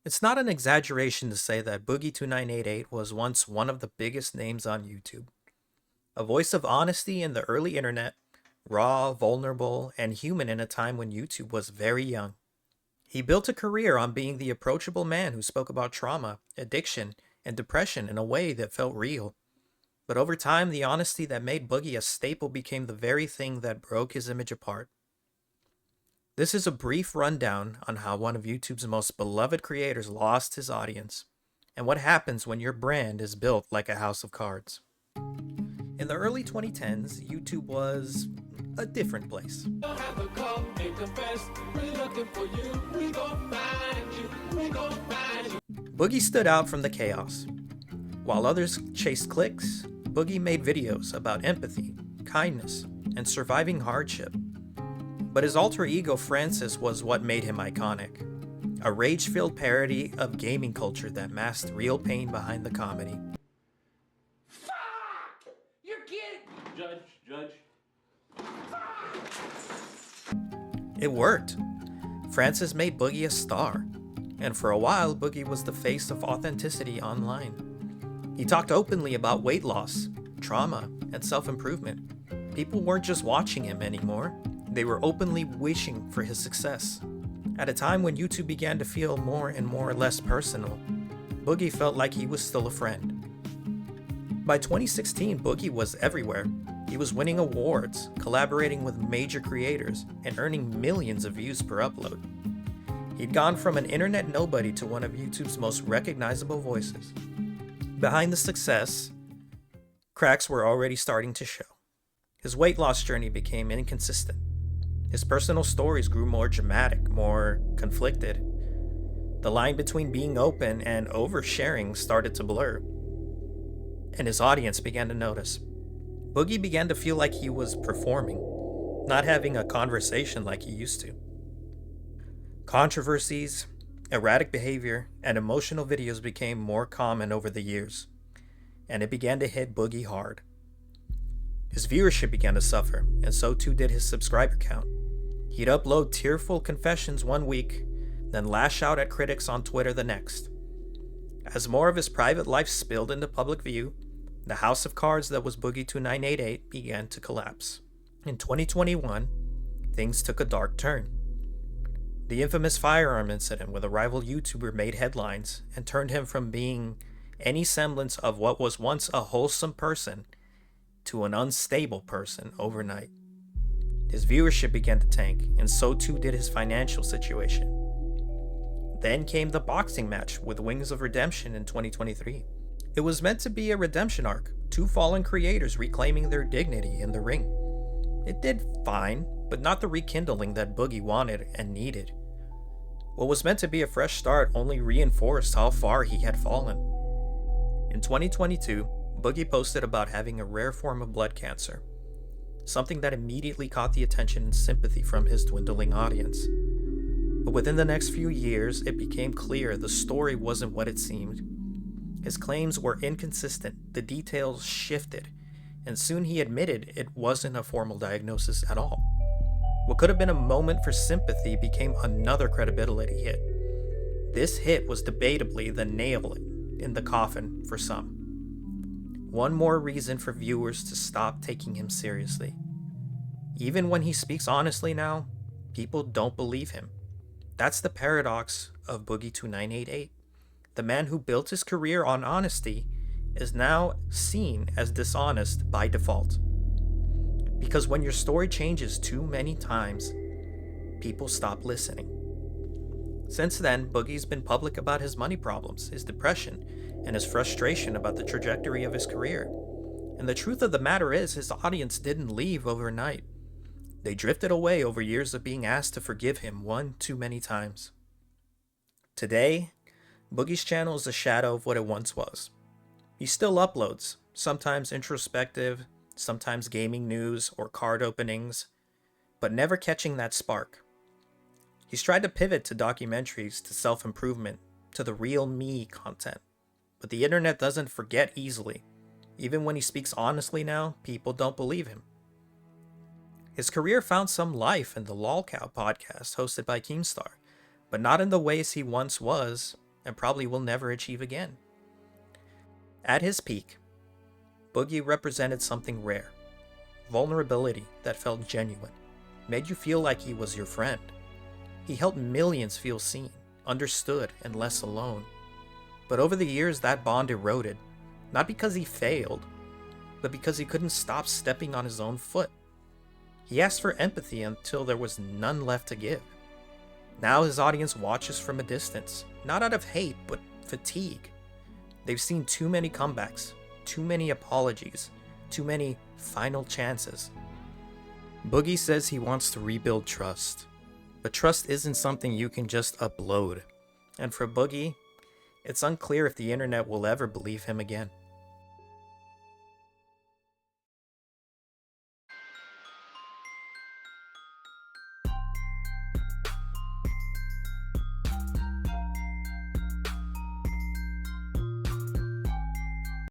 It's not an exaggeration to say that Boogie2988 was once one of the biggest names on YouTube. A voice of honesty in the early internet, raw, vulnerable, and human in a time when YouTube was very young. He built a career on being the approachable man who spoke about trauma, addiction, and depression in a way that felt real. But over time, the honesty that made Boogie a staple became the very thing that broke his image apart. This is a brief rundown on how one of YouTube's most beloved creators lost his audience, and what happens when your brand is built like a house of cards. In the early 2010s, YouTube was a different place. Boogie stood out from the chaos. While others chased clicks, Boogie made videos about empathy, kindness, and surviving hardship. But his alter ego Francis was what made him iconic. A rage-filled parody of gaming culture that masked real pain behind the comedy. Fuck! You're kidding! Judge. It worked. Francis made Boogie a star, and for a while, Boogie was the face of authenticity online. He talked openly about weight loss, trauma, and self-improvement. People weren't just watching him anymore, they were openly wishing for his success. At a time when YouTube began to feel more and more less personal, Boogie felt like he was still a friend. By 2016, Boogie was everywhere. He was winning awards, collaborating with major creators, and earning millions of views per upload. He'd gone from an internet nobody to one of YouTube's most recognizable voices. Behind the success, cracks were already starting to show. His weight loss journey became inconsistent. His personal stories grew more dramatic, more conflicted. The line between being open and oversharing started to blur, and his audience began to notice. Boogie began to feel like he was performing, not having a conversation like he used to. Controversies, erratic behavior, and emotional videos became more common over the years, and it began to hit Boogie hard. His viewership began to suffer, and so too did his subscriber count. He'd upload tearful confessions one week, then lash out at critics on Twitter the next. As more of his private life spilled into public view, the house of cards that was Boogie2988 began to collapse. In 2021, things took a dark turn. The infamous firearm incident with a rival YouTuber made headlines and turned him from being any semblance of what was once a wholesome person to an unstable person overnight. His viewership began to tank, and so too did his financial situation. Then came the boxing match with Wings of Redemption in 2023. It was meant to be a redemption arc, two fallen creators reclaiming their dignity in the ring. It did fine, but not the rekindling that Boogie wanted and needed. What was meant to be a fresh start only reinforced how far he had fallen. In 2022, Boogie posted about having a rare form of blood cancer, something that immediately caught the attention and sympathy from his dwindling audience. But within the next few years, it became clear the story wasn't what it seemed. His claims were inconsistent, the details shifted, and soon he admitted it wasn't a formal diagnosis at all. What could have been a moment for sympathy became another credibility hit. This hit was debatably the nail in the coffin for some. One more reason for viewers to stop taking him seriously. Even when he speaks honestly now, people don't believe him. That's the paradox of Boogie2988. The man who built his career on honesty is now seen as dishonest by default. Because when your story changes too many times, people stop listening. Since then, Boogie's been public about his money problems, his depression, and his frustration about the trajectory of his career. And the truth of the matter is, his audience didn't leave overnight. They drifted away over years of being asked to forgive him one too many times. Today, Boogie's channel is a shadow of what it once was. He still uploads, sometimes introspective, sometimes gaming news or card openings, but never catching that spark. He's tried to pivot to documentaries, to self-improvement, to the real me content. But the internet doesn't forget easily. Even when he speaks honestly now, people don't believe him. His career found some life in the Lolcow podcast hosted by Keemstar, but not in the ways he once was. and probably will never achieve again. At his peak, Boogie represented something rare. Vulnerability that felt genuine, made you feel like he was your friend. He helped millions feel seen, understood, and less alone. But over the years, that bond eroded, not because he failed, but because he couldn't stop stepping on his own foot. He asked for empathy until there was none left to give. Now his audience watches from a distance, not out of hate, but fatigue. They've seen too many comebacks, too many apologies, too many final chances. Boogie says he wants to rebuild trust, but trust isn't something you can just upload. And for Boogie, it's unclear if the internet will ever believe him again.